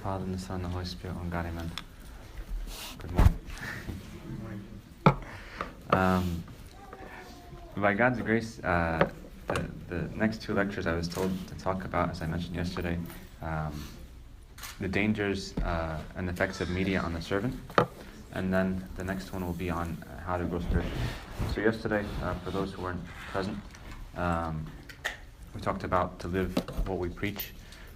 Father, and the Son, and the Holy Spirit, one God, amen. Good morning. By God's grace, the next two lectures I was told to talk about, as I mentioned yesterday, the dangers and effects of media on the servant, and then the next one will be on how to grow spiritually. So yesterday, for those who weren't present, we talked about to live what we preach,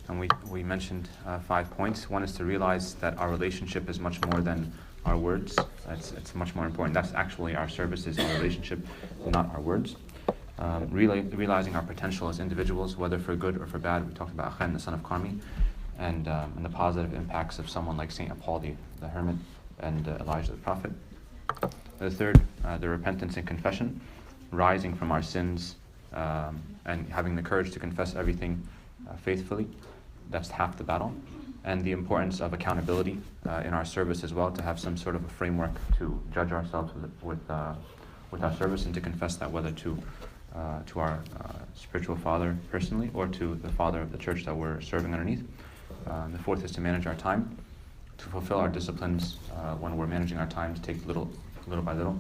and we mentioned 5 points. One is to realize that our relationship is much more than our words. It's much more important. That's actually our service, is our relationship, not our words. Realizing our potential as individuals, whether for good or for bad. We talked about Akhan, the son of Karmi, and the positive impacts of someone like Saint Paul the hermit, and Elijah the prophet. The third, the repentance and confession, rising from our sins, and having the courage to confess everything faithfully. That's half the battle. And the importance of accountability in our service as well, to have some sort of a framework to judge ourselves with our service, and to confess that, whether to our spiritual father personally or to the father of the church that we're serving underneath. The fourth is to manage our time, to fulfill our disciplines when we're managing our time, to take little by little,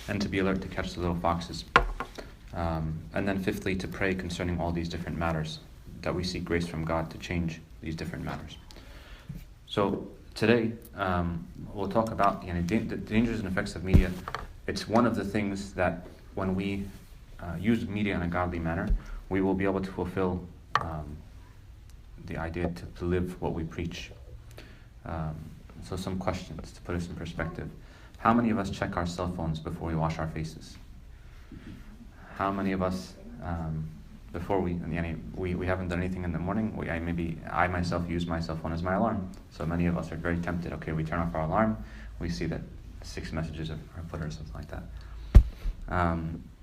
and to be alert to catch the little foxes. And then fifthly, to pray concerning all these different matters, that we seek grace from God to change these different matters. So today, we'll talk about the dangers and effects of media. It's one of the things that when we use media in a godly manner, we will be able to fulfill the idea to live what we preach. So some questions to put us in perspective. How many of us check our cell phones before we wash our faces? How many of us, before we haven't done anything in the morning, I myself use my cell phone as my alarm. So many of us are very tempted. Okay, we turn off our alarm, we see that 6 messages are put or something like that.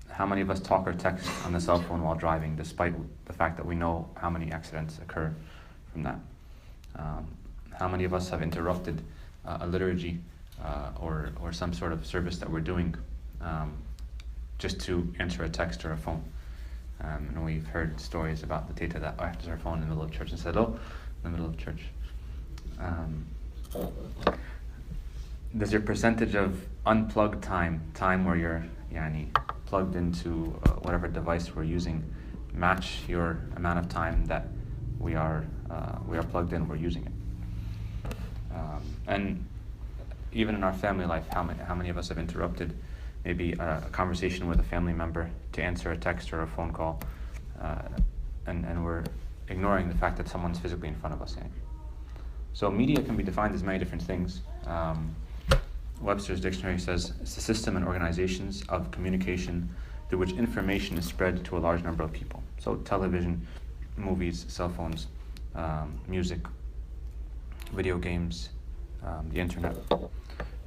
How many of us talk or text on the cell phone while driving, despite the fact that we know how many accidents occur from that? How many of us have interrupted a liturgy or some sort of service that we're doing just to answer a text or a phone? And we've heard stories about the Teta that answers her phone in the middle of church and said hello in the middle of church. Does your percentage of unplugged time where you're plugged into whatever device we're using, match your amount of time that we are plugged in, we're using it? And even in our family life, how many of us have interrupted maybe a conversation with a family member to answer a text or a phone call, and we're ignoring the fact that someone's physically in front of us. So media can be defined as many different things. Webster's dictionary says it's the system and organizations of communication through which information is spread to a large number of people. So television, movies, cell phones, music, video games, the internet.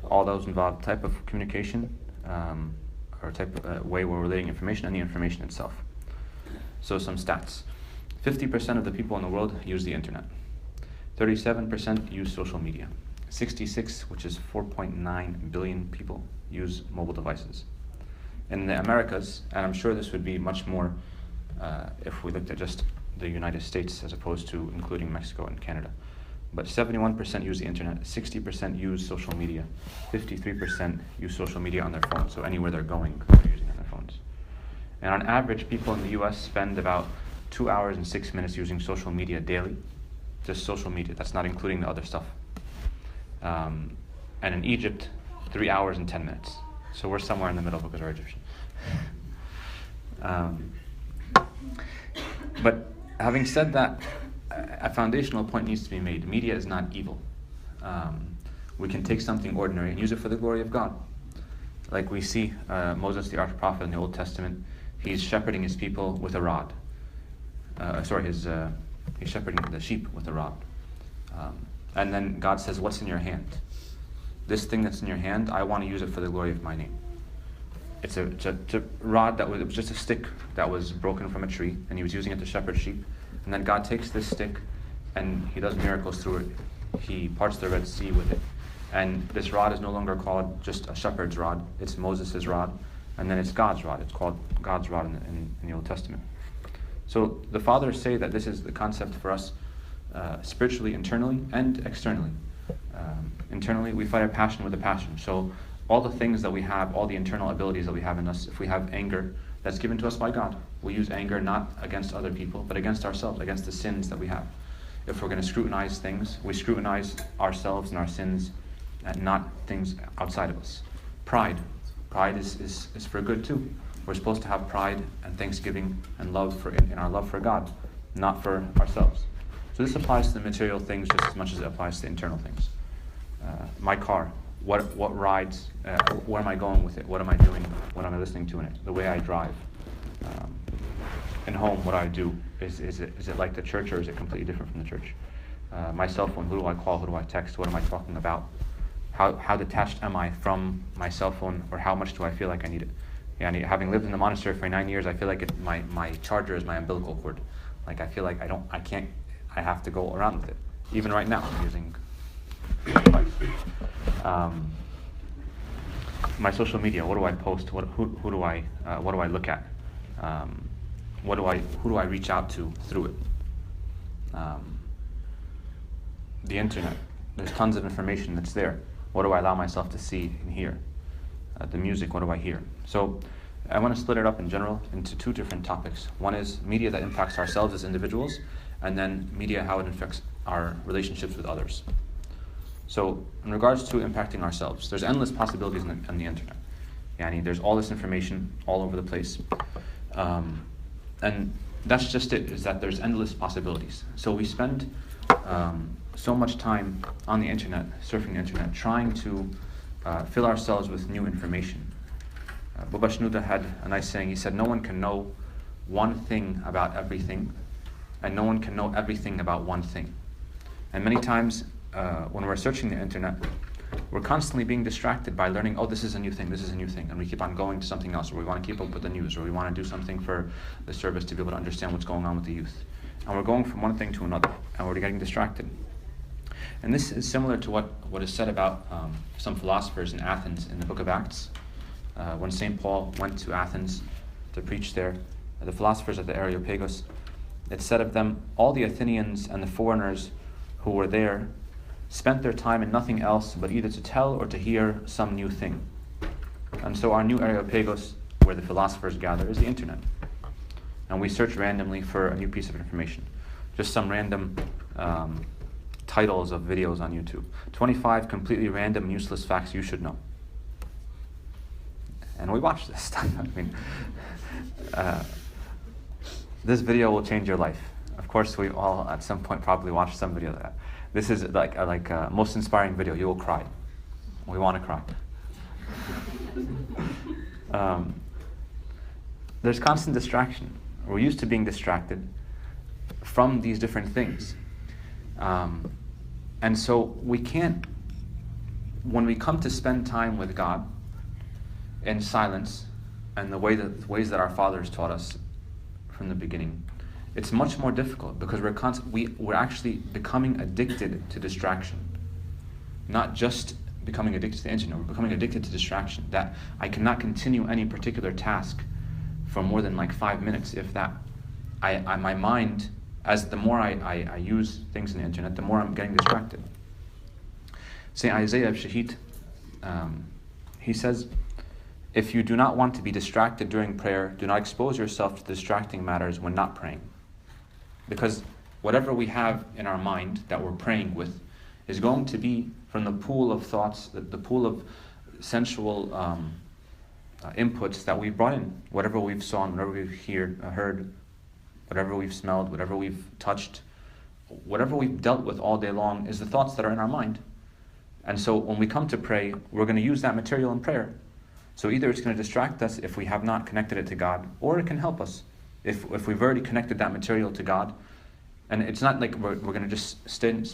All those involve type of communication, or type of way we're relating information, and the information itself. So some stats. 50% of the people in the world use the internet. 37% use social media. 66, which is 4.9 billion people, use mobile devices. In the Americas, and I'm sure this would be much more if we looked at just the United States as opposed to including Mexico and Canada, but 71% use the internet, 60% use social media, 53% use social media on their phones, so anywhere they're going, they're using it on their phones. And on average, people in the US spend about 2 hours and 6 minutes using social media daily, just social media, that's not including the other stuff. And in Egypt, 3 hours and 10 minutes. So we're somewhere in the middle because we're Egyptian. But having said that, a foundational point needs to be made. Media is not evil. We can take something ordinary and use it for the glory of God. Like we see Moses, the arch prophet in the Old Testament, he's shepherding his people with a rod. He's shepherding the sheep with a rod. And then God says, what's in your hand? This thing that's in your hand, I want to use it for the glory of my name. It's a rod it was just a stick that was broken from a tree, and he was using it to shepherd sheep. And then God takes this stick and he does miracles through it. He parts the Red Sea with it. And this rod is no longer called just a shepherd's rod. It's Moses' rod. And then it's God's rod. It's called God's rod in the Old Testament. So the fathers say that this is the concept for us spiritually, internally, and externally. Internally, we fight our passion with a passion. So all the things that we have, all the internal abilities that we have in us, if we have anger, that's given to us by God. We use anger not against other people, but against ourselves, against the sins that we have. If we're going to scrutinize things, we scrutinize ourselves and our sins, and not things outside of us. Pride. Pride is for good too. We're supposed to have pride and thanksgiving and love in our love for God, not for ourselves. So this applies to the material things just as much as it applies to the internal things. My car, what rides, where am I going with it? What am I doing? What am I listening to in it? The way I drive. In home, what I do, is it like the church, or is it completely different from the church? My cell phone, who do I call? Who do I text? What am I talking about? How detached am I from my cell phone, or how much do I feel like I need it? Having lived in the monastery for 9 years, I feel like my charger is my umbilical cord. Like I feel like I have to go around with it. Even right now, I'm using my social media. What do I post? Who do I look at? Who do I reach out to through it? The internet. There's tons of information that's there. What do I allow myself to see and hear? The music, what do I hear? So I want to split it up in general into two different topics. One is media that impacts ourselves as individuals, and then media, how it affects our relationships with others. So in regards to impacting ourselves, there's endless possibilities on the internet. There's all this information all over the place. And that's just it, is that there's endless possibilities. So we spend so much time on the internet, surfing the internet, trying to fill ourselves with new information. Baba Shnuda had a nice saying. He said, no one can know one thing about everything, and no one can know everything about one thing. And many times when we're searching the internet, we're constantly being distracted by learning, oh, this is a new thing, and we keep on going to something else, or we want to keep up with the news, or we want to do something for the service to be able to understand what's going on with the youth. And we're going from one thing to another, and we're getting distracted. And this is similar to what is said about some philosophers in Athens in the book of Acts. When St. Paul went to Athens to preach there, the philosophers of the Areopagus, it said of them, all the Athenians and the foreigners who were there spent their time in nothing else but either to tell or to hear some new thing. And so our new Areopagus, where the philosophers gather, is the internet. And we search randomly for a new piece of information. Just some random titles of videos on YouTube. 25 completely random and useless facts you should know. And we watch this stuff. This video will change your life. Of course, we all at some point probably watched some video of that. This is like a most inspiring video. You will cry. We want to cry. There's constant distraction. We're used to being distracted from these different things. And so we can't, when we come to spend time with God in silence, and the ways that our fathers taught us from the beginning, it's much more difficult because we're actually becoming addicted to distraction. Not just becoming addicted to the internet, we're becoming addicted to distraction. That I cannot continue any particular task for more than like 5 minutes, if that. My mind, as the more I use things on the internet, the more I'm getting distracted. Saint Isaiah of Shahid, he says, if you do not want to be distracted during prayer, do not expose yourself to distracting matters when not praying. Because whatever we have in our mind that we're praying with is going to be from the pool of thoughts, the pool of sensual inputs that we've brought in. Whatever we've saw, whatever we've heard, whatever we've smelled, whatever we've touched, whatever we've dealt with all day long is the thoughts that are in our mind. And so when we come to pray, we're going to use that material in prayer. So either it's going to distract us if we have not connected it to God, or it can help us if we've already connected that material to God. And it's not like we're going to just spend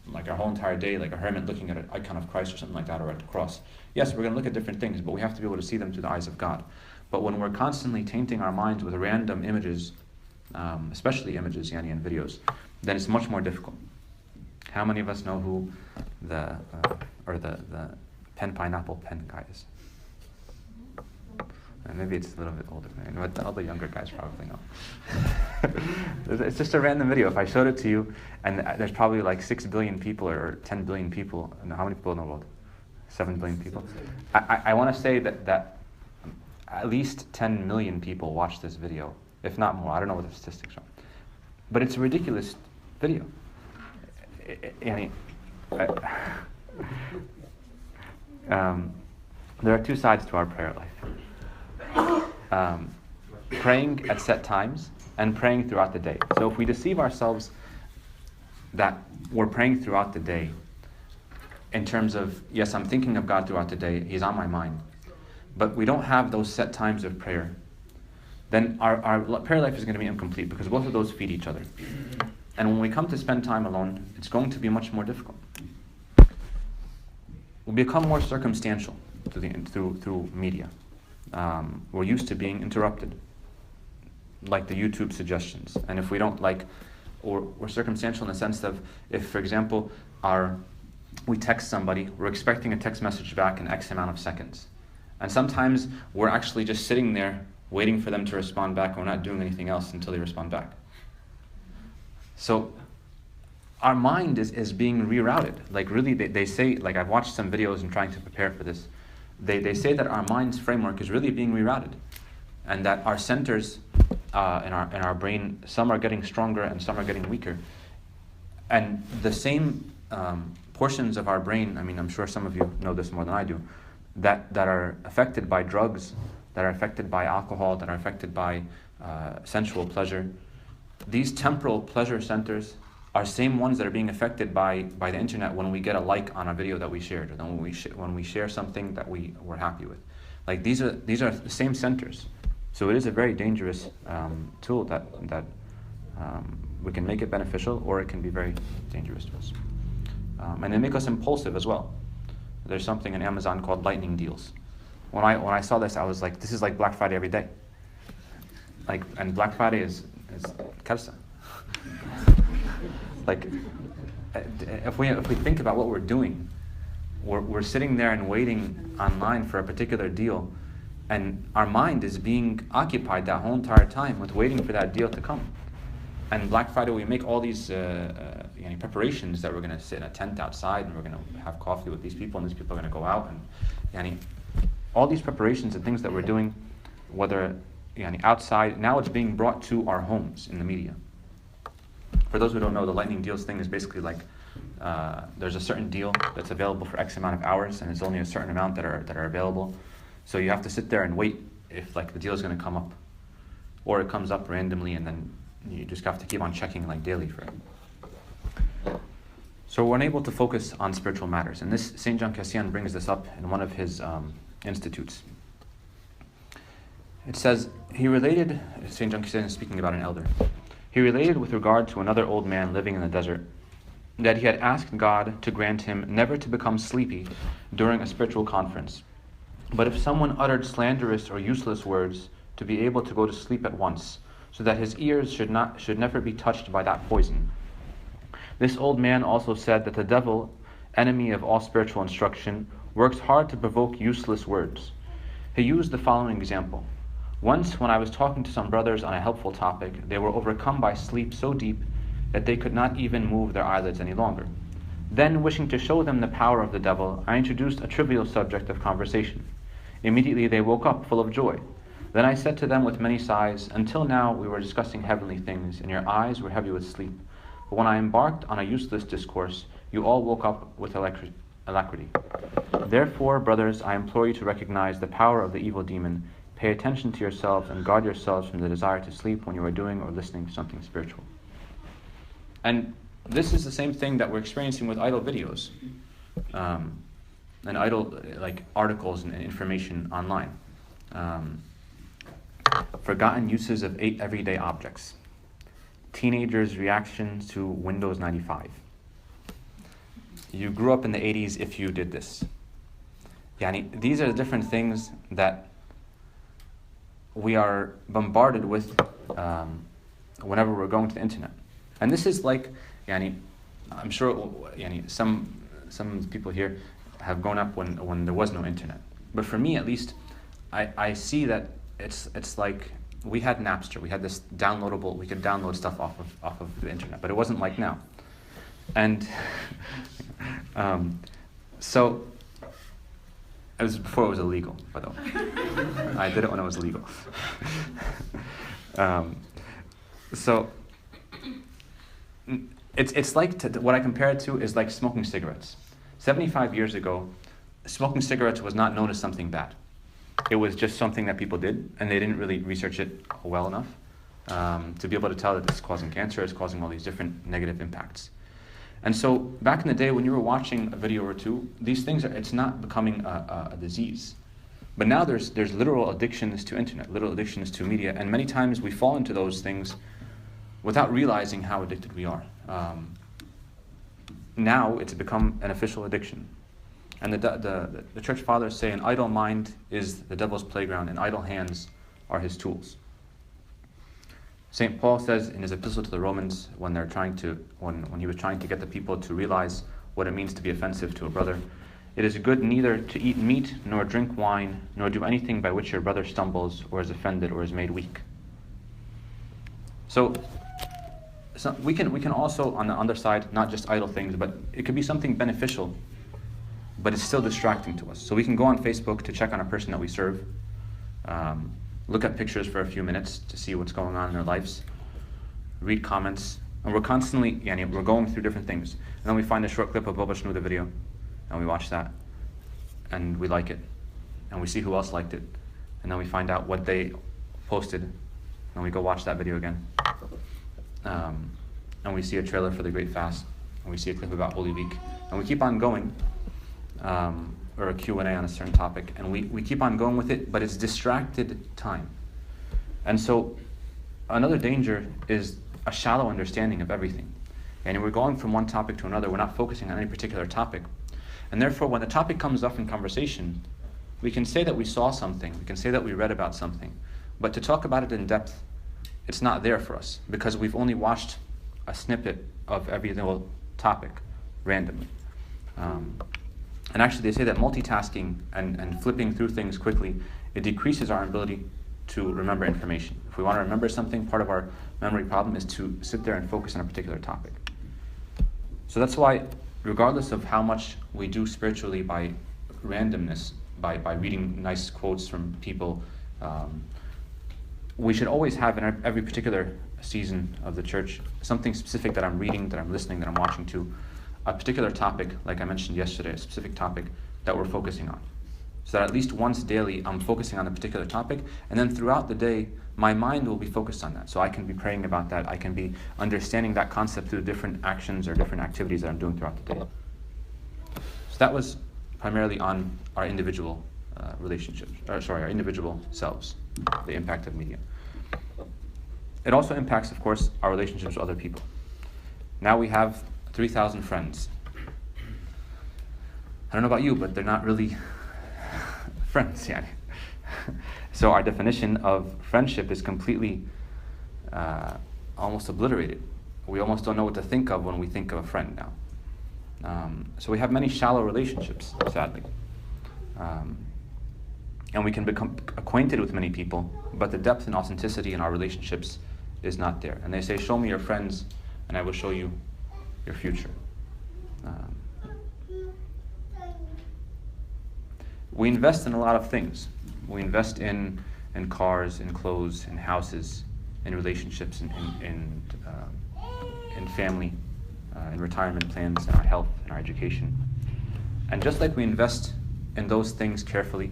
like our whole entire day like a hermit looking at an icon of Christ or something like that, or at the cross. Yes, we're going to look at different things, but we have to be able to see them through the eyes of God. But when we're constantly tainting our minds with random images, especially images, and videos, then it's much more difficult. How many of us know who the pineapple pen guy is? Maybe it's a little bit older, but all the younger guys probably know. It's just a random video. If I showed it to you, and there's probably like 6 billion people or 10 billion people. How many people in the world? 7 billion people. I want to say that at least 10 million people watch this video, if not more. I don't know what the statistics are. But it's a ridiculous video. There are two sides to our prayer life. Praying at set times and praying throughout the day. So if we deceive ourselves that we're praying throughout the day, in terms of, yes, I'm thinking of God throughout the day, He's on my mind, but we don't have those set times of prayer, then our prayer life is going to be incomplete, because both of those feed each other. And when we come to spend time alone, it's going to be much more difficult. We'll become more circumstantial through media. We're used to being interrupted, like the YouTube suggestions. And if we don't or we're circumstantial in the sense of, if, for example, we text somebody, we're expecting a text message back in X amount of seconds. And sometimes we're actually just sitting there waiting for them to respond back, and we're not doing anything else until they respond back. So our mind is being rerouted. Really, they say, I've watched some videos and trying to prepare for this, they say that our mind's framework is really being rerouted, and that our centers in our brain, some are getting stronger and some are getting weaker. And the same portions of our brain, I'm sure some of you know this more than I do, that are affected by drugs, that are affected by alcohol, that are affected by sensual pleasure. These temporal pleasure centers are same ones that are being affected by the internet when we get a like on a video that we shared, or then when we share something that we're happy with. These are the same centers. So it is a very dangerous tool that we can make it beneficial, or it can be very dangerous to us. And they make us impulsive as well. There's something in Amazon called lightning deals. When I saw this, I was like, this is like Black Friday every day. And Black Friday is karsa. If we think about what we're doing, we're sitting there and waiting online for a particular deal, and our mind is being occupied that whole entire time with waiting for that deal to come. And Black Friday, we make all these preparations that we're going to sit in a tent outside, and we're going to have coffee with these people, and these people are going to go out, and all these preparations and things that we're doing, whether outside, now it's being brought to our homes in the media. For those who don't know, the lightning deals thing is basically there's a certain deal that's available for X amount of hours, and it's only a certain amount that are available. So you have to sit there and wait if the deal is going to come up, or it comes up randomly, and then you just have to keep on checking daily for it. So we're unable to focus on spiritual matters, and this Saint John Cassian brings this up in one of his institutes. It says, Saint John Cassian is speaking about an elder. He related with regard to another old man living in the desert, that he had asked God to grant him never to become sleepy during a spiritual conference, but if someone uttered slanderous or useless words, to be able to go to sleep at once, so that his ears should never be touched by that poison. This old man also said that the devil, enemy of all spiritual instruction, works hard to provoke useless words. He used the following example. Once, when I was talking to some brothers on a helpful topic, they were overcome by sleep so deep that they could not even move their eyelids any longer. Then, wishing to show them the power of the devil, I introduced a trivial subject of conversation. Immediately they woke up, full of joy. Then I said to them with many sighs, until now we were discussing heavenly things, and your eyes were heavy with sleep. But when I embarked on a useless discourse, you all woke up with alacrity. Therefore, brothers, I implore you to recognize the power of the evil demon. Pay attention to yourselves and guard yourselves from the desire to sleep when you are doing or listening to something spiritual. And this is the same thing that we're experiencing with idle videos and idle articles and information online. Forgotten uses of 8 everyday objects. Teenagers' reactions to Windows 95. You grew up in the 80s if you did this. These are the different things that we are bombarded with whenever we're going to the internet. And this is I'm sure some people here have grown up when there was no internet. But for me, at least, I see that it's like we had Napster. We had this downloadable. We could download stuff off of the internet, but it wasn't like now. And so it was before it was illegal, by the way. I did it when it was legal. So it's like what I compare it to is like smoking cigarettes. 75 years ago, smoking cigarettes was not known as something bad. It was just something that people did, and they didn't really research it well enough to be able to tell that it's causing cancer, it's causing all these different negative impacts. And so back in the day when you were watching a video or two, these things it's not becoming a disease. But now there's literal addictions to internet, literal addictions to media, and many times we fall into those things without realizing how addicted we are. Now it's become an official addiction. And the church fathers say an idle mind is the devil's playground and idle hands are his tools. St. Paul says in his epistle to the Romans when he was trying to get the people to realize what it means to be offensive to a brother, it is good neither to eat meat nor drink wine nor do anything by which your brother stumbles or is offended or is made weak. So we can also on the other side not just idle things, but it could be something beneficial, but it's still distracting to us. So we can go on Facebook to check on a person that we serve, look at pictures for a few minutes to see what's going on in their lives, read comments, and we're constantly, we're going through different things. And then we find a short clip of Abba the video, and we watch that, and we like it, and we see who else liked it, and then we find out what they posted, and we go watch that video again. And we see a trailer for the Great Fast, and we see a clip about Holy Week, and we keep on going. Or a Q&A on a certain topic, and we keep on going with it, but it's distracted time. And so another danger is a shallow understanding of everything. And we're going from one topic to another, we're not focusing on any particular topic. And therefore, when the topic comes up in conversation, we can say that we saw something, we can say that we read about something, but to talk about it in depth, it's not there for us, because we've only watched a snippet of every single topic randomly. And actually they say that multitasking and flipping through things quickly, it decreases our ability to remember information. If we want to remember something, part of our memory problem is to sit there and focus on a particular topic. So that's why, regardless of how much we do spiritually by randomness, by reading nice quotes from people, we should always have in every particular season of the church something specific that I'm reading, that I'm listening, that I'm watching to, a particular topic, like I mentioned yesterday, a specific topic that we're focusing on. So that at least once daily, I'm focusing on a particular topic, and then throughout the day, my mind will be focused on that. So I can be praying about that, I can be understanding that concept through different actions or different activities that I'm doing throughout the day. So that was primarily on our individual relationships, our individual selves, the impact of media. It also impacts, of course, our relationships with other people. Now we have 3,000 friends. I don't know about you, but they're not really friends yet. So our definition of friendship is completely almost obliterated. We almost don't know what to think of when we think of a friend now. So we have many shallow relationships, sadly. And we can become acquainted with many people, but the depth and authenticity in our relationships is not there. And they say, show me your friends, and I will show you your future. We invest in a lot of things. We invest in cars, in clothes, in houses, in relationships, in family, in retirement plans, in our health, in our education. And just like we invest in those things carefully,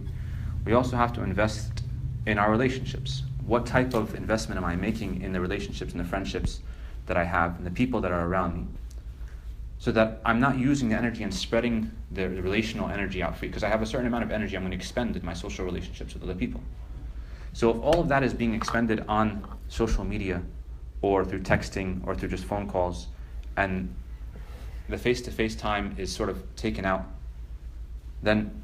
we also have to invest in our relationships. What type of investment am I making in the relationships and the friendships that I have and the people that are around me? So that I'm not using the energy and spreading the relational energy out free, because I have a certain amount of energy I'm going to expend in my social relationships with other people. So if all of that is being expended on social media or through texting or through just phone calls, and the face-to-face time is sort of taken out, then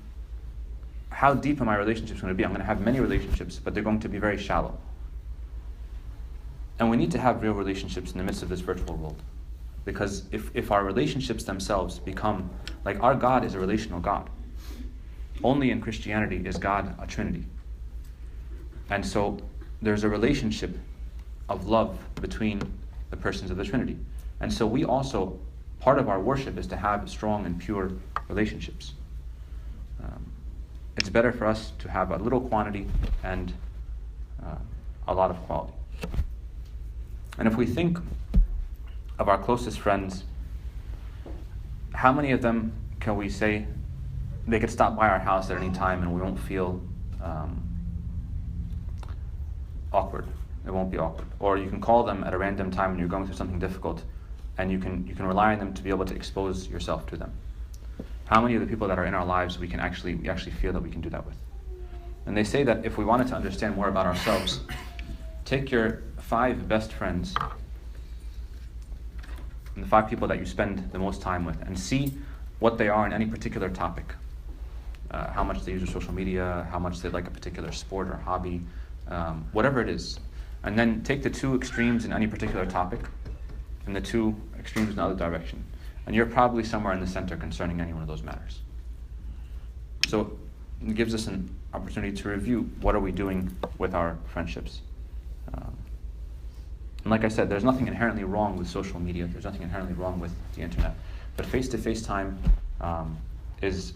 how deep are my relationships going to be? I'm going to have many relationships, but they're going to be very shallow. And we need to have real relationships in the midst of this virtual world. Because if our relationships themselves become, like our God is a relational God. Only in Christianity is God a Trinity. And so there's a relationship of love between the persons of the Trinity. And so we also, part of our worship is to have strong and pure relationships. It's better for us to have a little quantity and a lot of quality. And if we think of our closest friends, how many of them can we say they could stop by our house at any time and we won't feel awkward? It won't be awkward. Or you can call them at a random time when you're going through something difficult, and you can rely on them to be able to expose yourself to them. How many of the people that are in our lives we actually feel that we can do that with? And they say that if we wanted to understand more about ourselves, take your 5 best friends and the 5 people that you spend the most time with, and see what they are in any particular topic. How much they use their social media, how much they like a particular sport or hobby, whatever it is. And then take the 2 extremes in any particular topic and the 2 extremes in the other direction. And you're probably somewhere in the center concerning any one of those matters. So it gives us an opportunity to review what are we doing with our friendships. And like I said, there's nothing inherently wrong with social media. There's nothing inherently wrong with the internet. But face-to-face time is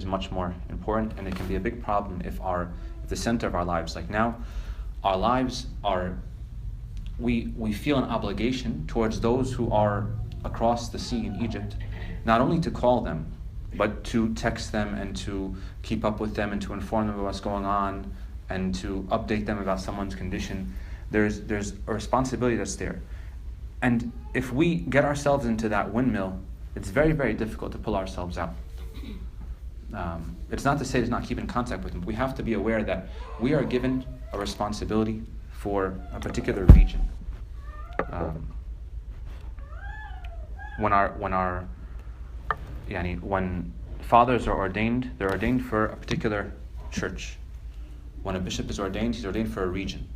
much more important, and it can be a big problem if the center of our lives, like now, our lives are, we feel an obligation towards those who are across the sea in Egypt, not only to call them, but to text them and to keep up with them and to inform them about what's going on and to update them about someone's condition. There's a responsibility that's there. And if we get ourselves into that windmill, it's very, very difficult to pull ourselves out. It's not to say to not keep in contact with them. We have to be aware that we are given a responsibility for a particular region. When fathers are ordained, they're ordained for a particular church. When a bishop is ordained, he's ordained for a region.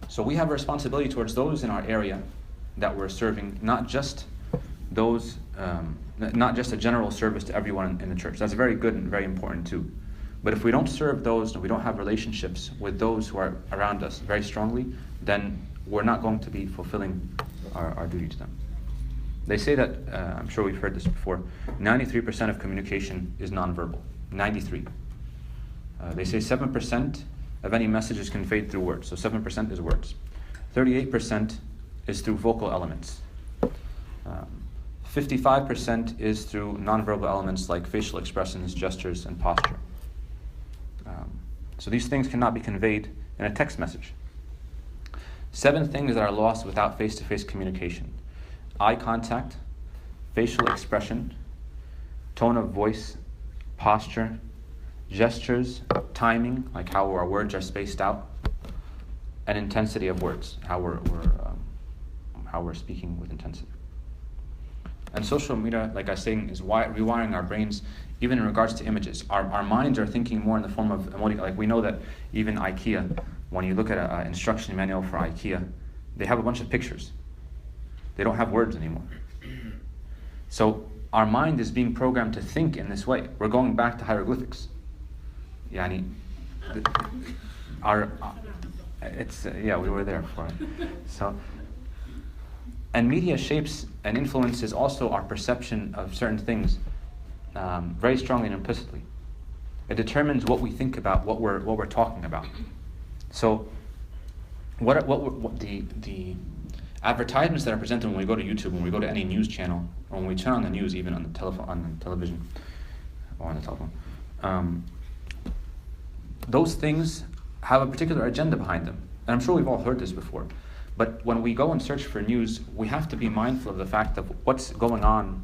So we have a responsibility towards those in our area that we're serving, not just a general service to everyone in the church. That's very good and very important too. But if we don't serve those and we don't have relationships with those who are around us very strongly, then we're not going to be fulfilling our duty to them. They say that, I'm sure we've heard this before, 93% of communication is nonverbal. 93. They say 7% of any message is conveyed through words. So 7% is words. 38% is through vocal elements. 55% is through nonverbal elements like facial expressions, gestures, and posture. So these things cannot be conveyed in a text message. 7 things that are lost without face-to-face communication: eye contact, facial expression, tone of voice, posture, gestures, timing, like how our words are spaced out, and intensity of words, how we're speaking with intensity. And social media, like I was saying, is rewiring our brains, even in regards to images. Our minds are thinking more in the form of emoticon. Like we know that even IKEA, when you look at an instruction manual for IKEA, they have a bunch of pictures. They don't have words anymore. So our mind is being programmed to think in this way. We're going back to hieroglyphics. We were there for it. So, and media shapes and influences also our perception of certain things very strongly and implicitly. It determines what we think about, what we're talking about. So, what the advertisements that are presented when we go to YouTube, when we go to any news channel, or when we turn on the news, even on the television or on the telephone, those things have a particular agenda behind them. And I'm sure we've all heard this before. But when we go and search for news, we have to be mindful of the fact of what's going on.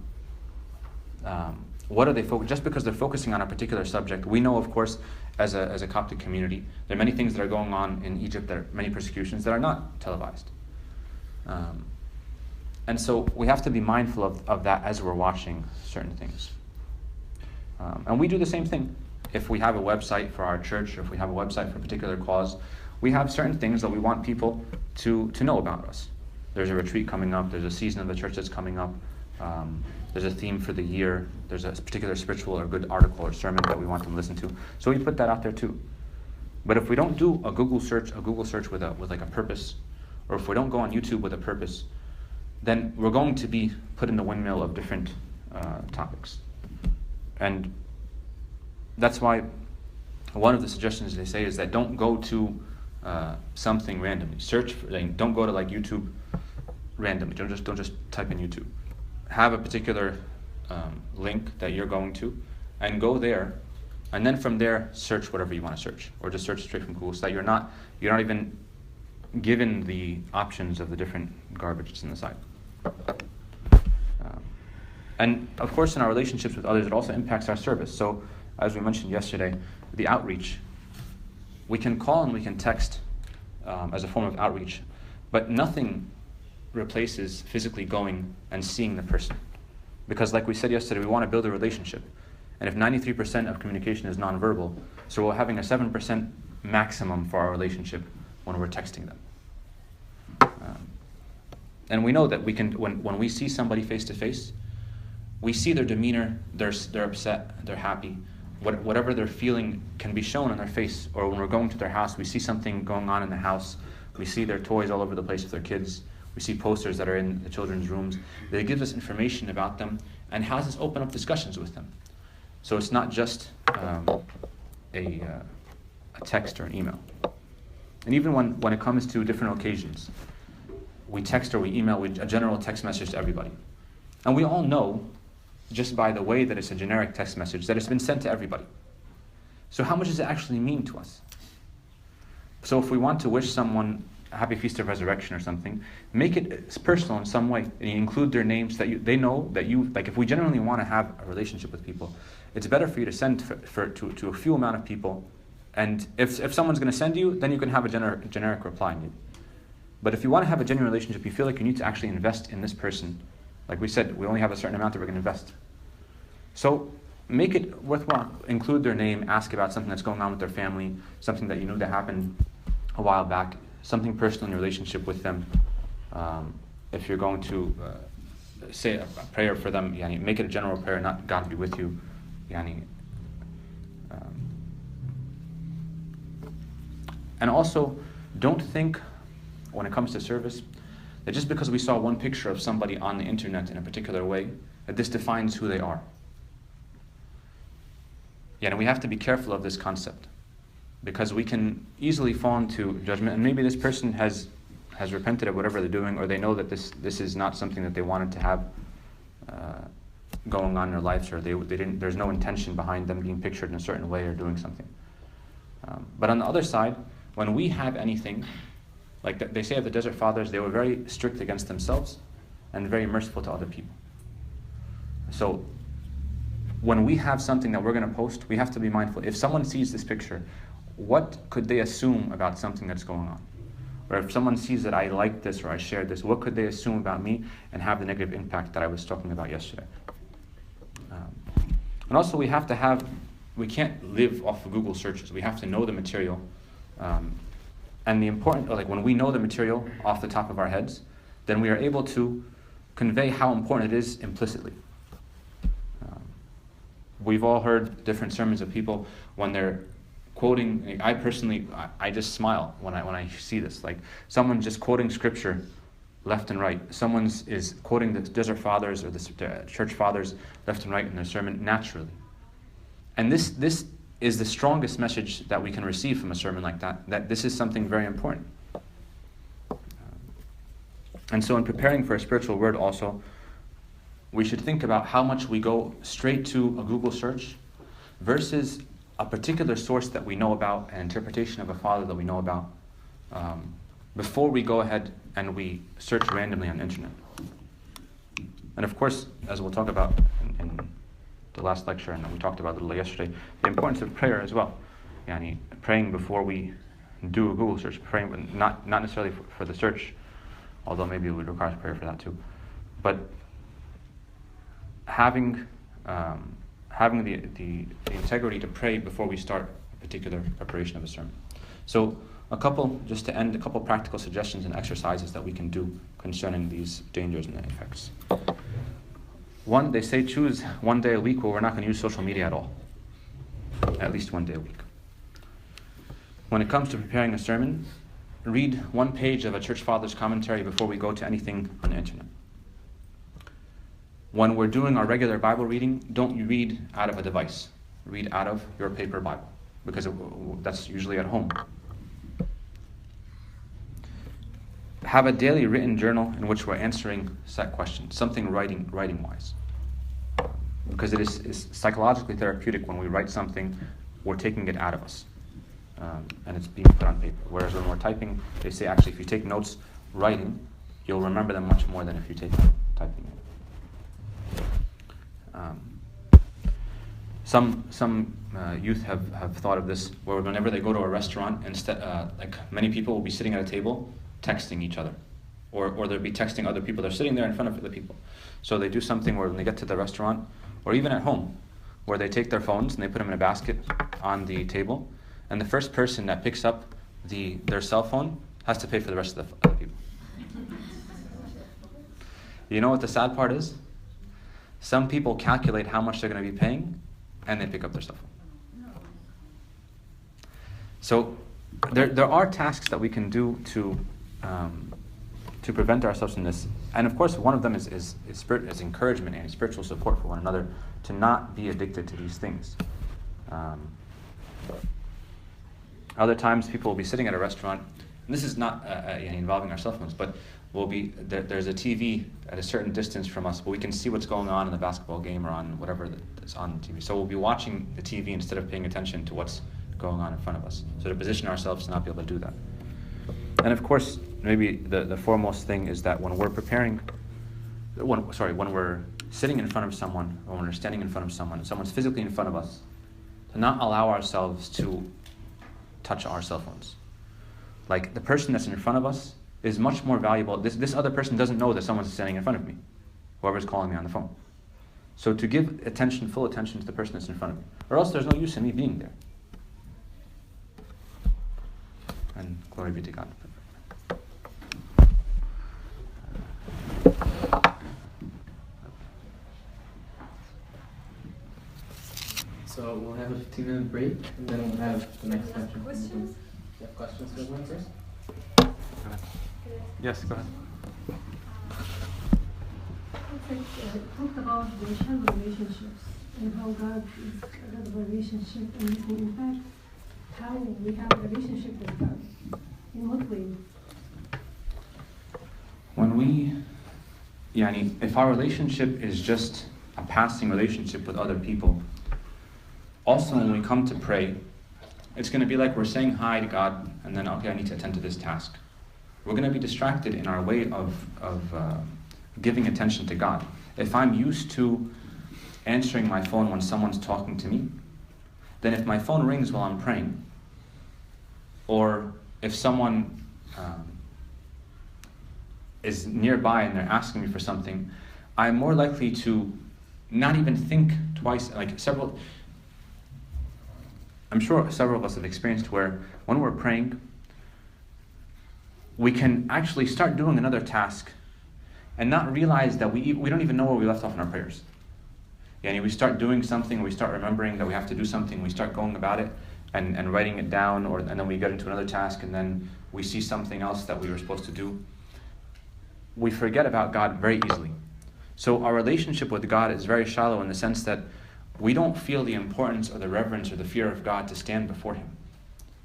What are they just because they're focusing on a particular subject? We know, of course, as a Coptic community, there are many things that are going on in Egypt, there are many persecutions that are not televised. And so we have to be mindful of that as we're watching certain things. And we do the same thing. If we have a website for our church, or if we have a website for a particular cause, we have certain things that we want people to know about us. There's a retreat coming up, there's a season of the church that's coming up, there's a theme for the year, there's a particular spiritual or good article or sermon that we want them to listen to. So we put that out there too. But if we don't do a Google search with like a purpose, or if we don't go on YouTube with a purpose, then we're going to be put in the windmill of different topics. And that's why one of the suggestions they say is that don't go to something randomly. Search for, like, don't go to like YouTube randomly. Don't just type in YouTube. Have a particular link that you're going to, and go there, and then from there search whatever you want to search, or just search straight from Google, so that you're not even given the options of the different garbage that's in the site. And of course, in our relationships with others, it also impacts our service. So, as we mentioned yesterday, the outreach. We can call and we can text as a form of outreach, but nothing replaces physically going and seeing the person. Because like we said yesterday, we want to build a relationship. And if 93% of communication is nonverbal, so we're having a 7% maximum for our relationship when we're texting them. And we know that we can, when we see somebody face to face, we see their demeanor, they're upset, they're happy. Whatever they're feeling can be shown on their face. Or when we're going to their house, we see something going on in the house. We see their toys all over the place with their kids. We see posters that are in the children's rooms. That gives us information about them and has us open up discussions with them. So it's not just a text or an email. And even when it comes to different occasions, we text or we email a general text message to everybody. And we all know, just by the way that it's a generic text message, that it's been sent to everybody. So how much does it actually mean to us? So if we want to wish someone a happy feast of resurrection or something, make it personal in some way, and you include their names, so that they know that you, like if we genuinely want to have a relationship with people, it's better for you to send to a few amount of people, and if someone's going to send you, then you can have a generic reply maybe. But if you want to have a genuine relationship, you feel like you need to actually invest in this person. Like we said, we only have a certain amount that we're going to invest. So make it worthwhile. Include their name, ask about something that's going on with their family, something that you knew that happened a while back, something personal in your relationship with them. If you're going to say a prayer for them, make it a general prayer, not God be with you. And also, don't think, when it comes to service, that just because we saw one picture of somebody on the internet in a particular way, that this defines who they are. And we have to be careful of this concept, because we can easily fall into judgment, and maybe this person has repented of whatever they're doing, or they know that this is not something that they wanted to have going on in their lives, or they didn't. There's no intention behind them being pictured in a certain way or doing something. But on the other side, when we have anything, like they say of the Desert Fathers, they were very strict against themselves and very merciful to other people. So when we have something that we're going to post, we have to be mindful. If someone sees this picture, what could they assume about something that's going on? Or if someone sees that I like this or I shared this, what could they assume about me and have the negative impact that I was talking about yesterday? And also we can't live off of Google searches. We have to know the material. And the important, like when we know the material off the top of our heads, then we are able to convey how important it is implicitly. We've all heard different sermons of people when they're quoting. I personally, I just smile when I see this. Like someone just quoting scripture left and right. Someone is quoting the Desert Fathers or the Church Fathers left and right in their sermon naturally. And this is the strongest message that we can receive from a sermon like that, that this is something very important. And so in preparing for a spiritual word also, we should think about how much we go straight to a Google search versus a particular source that we know about, an interpretation of a father that we know about, before we go ahead and we search randomly on the internet. And of course, as we'll talk about in the last lecture, and we talked about a little yesterday, the importance of prayer as well. Praying before we do a Google search, praying not necessarily for the search, although maybe it would require prayer for that too, but having the integrity to pray before we start a particular preparation of a sermon. So just to end, a couple practical suggestions and exercises that we can do concerning these dangers and effects. One, they say choose one day a week where we're not going to use social media at all. At least one day a week. when it comes to preparing a sermon, read one page of a church father's commentary before we go to anything on the internet. When we're doing our regular Bible reading, don't read out of a device. Read out of your paper Bible, because that's usually at home. Have a daily written journal in which we're answering set questions, something writing-wise. Because it is psychologically therapeutic when we write something, we're taking it out of us. And it's being put on paper. Whereas when we're typing, they say actually if you take notes writing, you'll remember them much more than if you take typing it. Some youth have thought of this, where whenever they go to a restaurant, instead, like many people will be sitting at a table texting each other, or they'll be texting other people. They're sitting there in front of the people. So they do something where when they get to the restaurant, or even at home, where they take their phones and they put them in a basket on the table, and the first person that picks up their cell phone has to pay for the rest of the people. You know what the sad part is? Some people calculate how much they're going to be paying, and they pick up their cell phone. So there are tasks that we can do to prevent ourselves from this. And of course, one of them is encouragement and spiritual support for one another to not be addicted to these things. Other times, people will be sitting at a restaurant, and this is not involving our cell phones, but there's a TV at a certain distance from us, but we can see what's going on in the basketball game or on whatever is on the TV. So we'll be watching the TV instead of paying attention to what's going on in front of us. So to position ourselves to not be able to do that. And of course, maybe the foremost thing is that when we're when we're sitting in front of someone, or when we're standing in front of someone, and someone's physically in front of us, to not allow ourselves to touch our cell phones. Like, the person that's in front of us is much more valuable. This other person doesn't know that someone's standing in front of me, whoever's calling me on the phone. So to give full attention to the person that's in front of me, or else there's no use in me being there. And glory be to God. So we'll have a 15-minute break, and then we'll have the next section. Questions? You have questions for everyone first? Yes, go ahead. Talked about the shallow relationships and how God is a God of a relationship, and in fact, how we have a relationship with God. In what way? If our relationship is just a passing relationship with other people, also when we come to pray, it's going to be like we're saying hi to God, and then, okay, I need to attend to this task. We're going to be distracted in our way of giving attention to God. If I'm used to answering my phone when someone's talking to me, then if my phone rings while I'm praying, or if someone is nearby and they're asking me for something, I'm more likely to not even think twice. I'm sure several of us have experienced where when we're praying, we can actually start doing another task and not realize that we don't even know where we left off in our prayers. We start doing something, we start remembering that we have to do something, we start going about it and writing it down, and then we get into another task, and then we see something else that we were supposed to do. We forget about God very easily. So our relationship with God is very shallow in the sense that we don't feel the importance or the reverence or the fear of God to stand before Him.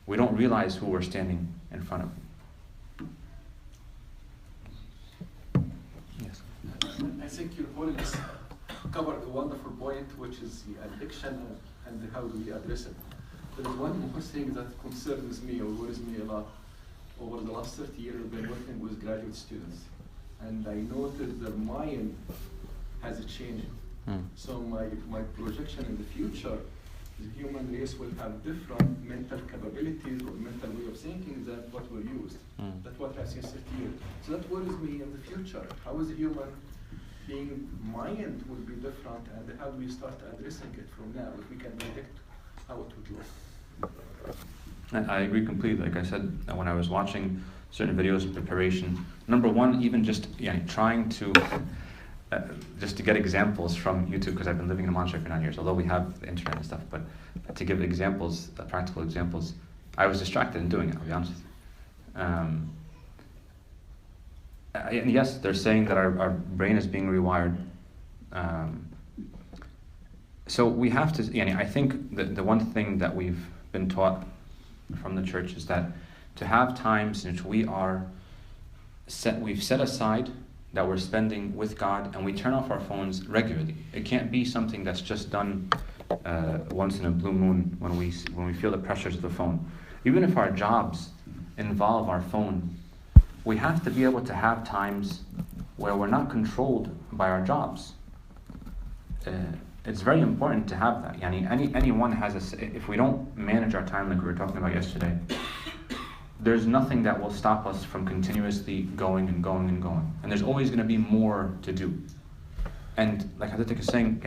We don't realize who we're standing in front of. Yes. I think your Holiness covered a wonderful point, which is the addiction and how do we address it. There is one more thing that concerns me or worries me a lot. Over the last 30 years, I've been working with graduate students, and I noted their mind has changed. So my projection in the future, the human race will have different mental capabilities or mental way of thinking than what we're used. That's what I've seen 30 years. So that worries me in the future. How is the human being mind will be different, and how do we start addressing it from now if we can predict how it would look? I agree completely. Like I said, when I was watching certain videos of preparation, number one, even just trying to just to get examples from YouTube, because I've been living in a monastery for 9 years, although we have the internet and stuff, but to give examples, practical examples, I was distracted in doing it, I'll be honest with you. And yes, they're saying that our brain is being rewired. So we have to, I think the one thing that we've been taught from the church is that to have times in which we've set aside that we're spending with God, and we turn off our phones regularly. It can't be something that's just done once in a blue moon when we feel the pressures of the phone. Even if our jobs involve our phone, we have to be able to have times where we're not controlled by our jobs. It's very important to have that. Anyone has if we don't manage our time like we were talking about yesterday, there's nothing that will stop us from continuously going and going and going. And there's always going to be more to do. And like Hadatik is saying,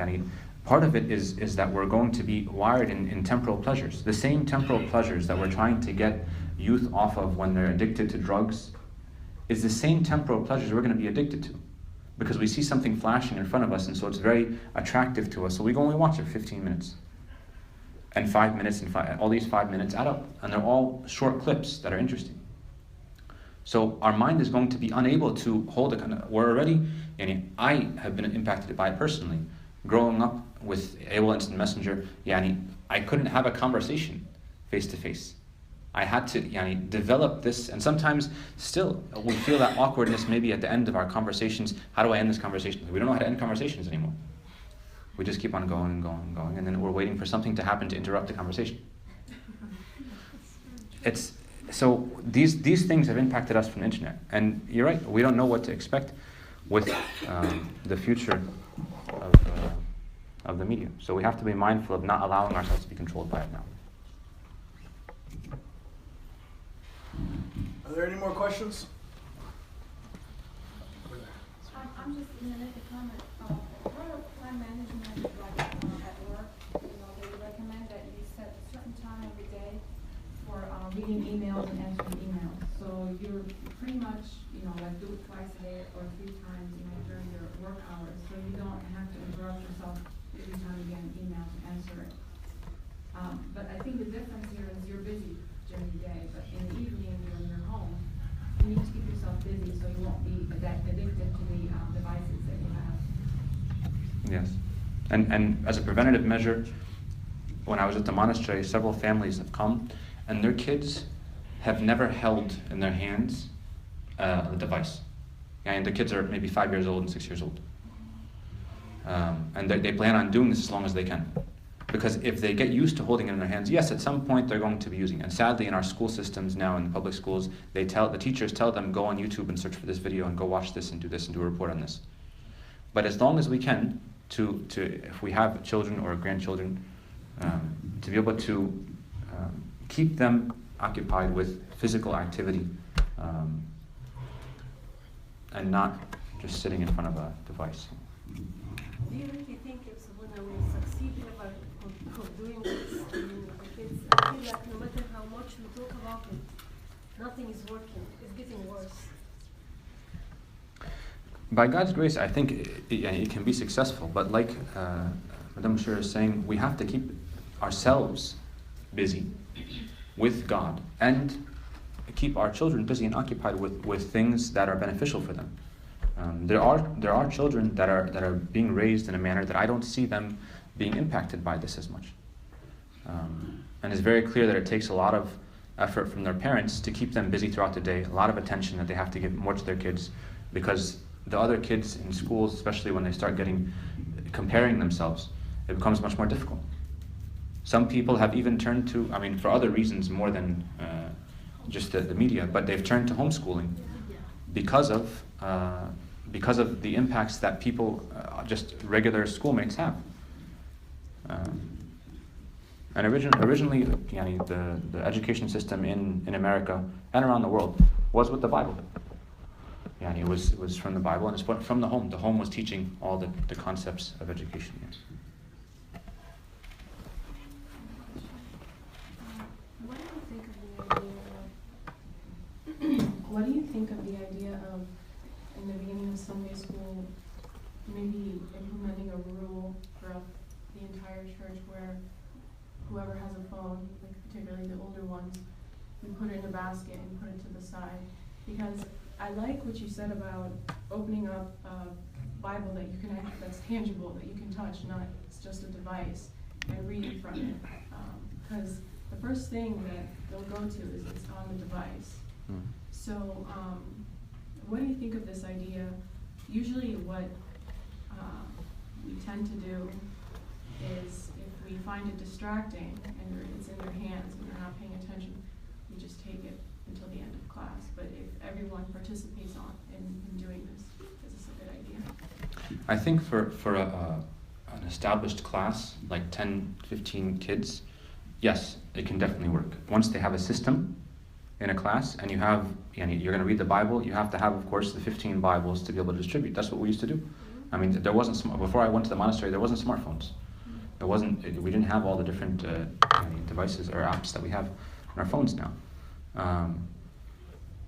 part of it is that we're going to be wired in temporal pleasures. The same temporal pleasures that we're trying to get youth off of when they're addicted to drugs is the same temporal pleasures we're going to be addicted to. Because we see something flashing in front of us, and so it's very attractive to us. So we go and we watch it 15 minutes. And 5 minutes, and all these 5 minutes add up. And they're all short clips that are interesting. So our mind is going to be unable to hold we're already, I have been impacted by it personally. Growing up with AOL Instant Messenger, I couldn't have a conversation face to face. I had to develop this, and sometimes still we feel that awkwardness maybe at the end of our conversations. How do I end this conversation? We don't know how to end conversations anymore. We just keep on going and going and going, and then we're waiting for something to happen to interrupt the conversation. So these things have impacted us from the internet, and you're right, we don't know what to expect with the future of the media. So we have to be mindful of not allowing ourselves to be controlled by it now. Are there any more questions? I'm just going to make a comment. Part of time management, like at work, they recommend that you set a certain time every day for reading emails and answering emails. So you're pretty much, do it twice a day or 3 times, during your work hours, so you don't have to interrupt yourself every time you get an email to answer it. But I think the difference here is you're busy during the day, but in the evening when you're home, you need to keep yourself busy so you won't be addicted to the devices that you have. Yes. And as a preventative measure, when I was at the monastery, several families have come, and their kids have never held in their hands the device. And the kids are maybe 5 years old and 6 years old. And they plan on doing this as long as they can. Because if they get used to holding it in their hands, yes, at some point they're going to be using it. And sadly, in our school systems now, in the public schools, the teachers tell them, go on YouTube and search for this video and go watch this and do a report on this. But as long as we can, if we have children or grandchildren, to be able to keep them occupied with physical activity and not just sitting in front of a device. Do you really think it's when we succeed ever of doing this? I mean, I feel like no matter how much we talk about it, nothing is working. It's getting worse. By God's grace, I think it can be successful, but like Madame Shir is saying, we have to keep ourselves busy with God and keep our children busy and occupied with things that are beneficial for them. There are children that are being raised in a manner that I don't see them being impacted by this as much. And it's very clear that it takes a lot of effort from their parents to keep them busy throughout the day, a lot of attention that they have to give more to their kids, because the other kids in schools, especially when they start comparing themselves, it becomes much more difficult. Some people have even turned to, for other reasons more than just the media, but they've turned to homeschooling because of the impacts that people, just regular schoolmates have. And originally, the education system in America and around the world was with the Bible. It was from the Bible, and it's from the home. The home was teaching all the concepts of education. Yes. What do you think of the idea of, in the beginning of Sunday school, maybe implementing a rule throughout the entire church where whoever has a phone, like particularly the older ones, we put it in a basket and put it to the side. Because I like what you said about opening up a Bible that you can that's tangible, that you can touch, not it's just a device, and reading from it. Because the first thing that they'll go to is it's on the device. Mm. So, what do you think of this idea? Usually what we tend to do is if we find it distracting and it's in their hands and they're not paying attention, we just take it until the end of class. But if everyone participates in doing this, is this a good idea? I think for an established class, like 10, 15 kids, yes, it can definitely work. Once they have a system in a class and you're going to read the Bible, you have to have, of course, the 15 Bibles to be able to distribute. That's what we used to do. I mean, there wasn't, before I went to the monastery, there wasn't smartphones. We didn't have all the different devices or apps that we have on our phones now.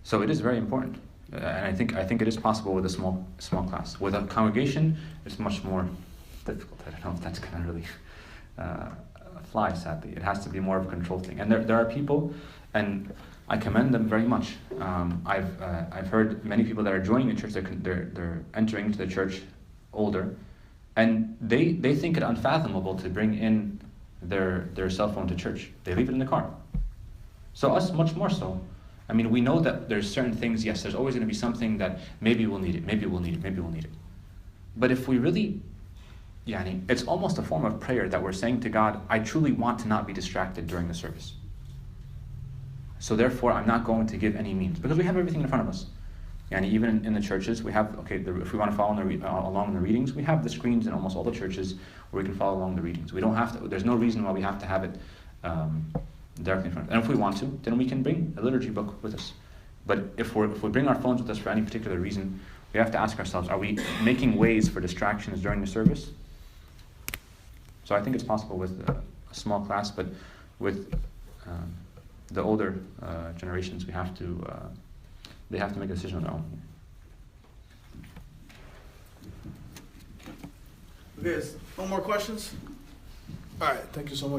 So it is very important. And I think it is possible with a small class. With a congregation, it's much more difficult. I don't know if that's going to really fly, sadly. It has to be more of a controlled thing. And there are people, and I commend them very much. I've heard many people that are joining the church, they're entering into the church older, and they think it unfathomable to bring in their cell phone to church. They leave it in the car. So us, much more so. I mean, we know that there's certain things, yes, there's always going to be something that maybe we'll need it, maybe we'll need it, maybe we'll need it. But if we really, it's almost a form of prayer that we're saying to God, I truly want to not be distracted during the service. So therefore, I'm not going to give any means, because we have everything in front of us. And even in the churches, we have, if we want to follow along the readings, we have the screens in almost all the churches where we can follow along the readings. We don't have to, there's no reason why we have to have it directly in front of us. And if we want to, then we can bring a liturgy book with us. But if we bring our phones with us for any particular reason, we have to ask ourselves, are we making ways for distractions during the service? So I think it's possible with a small class, but with the older generations, they have to make a decision on their own. Okay, no more questions? All right, thank you so much.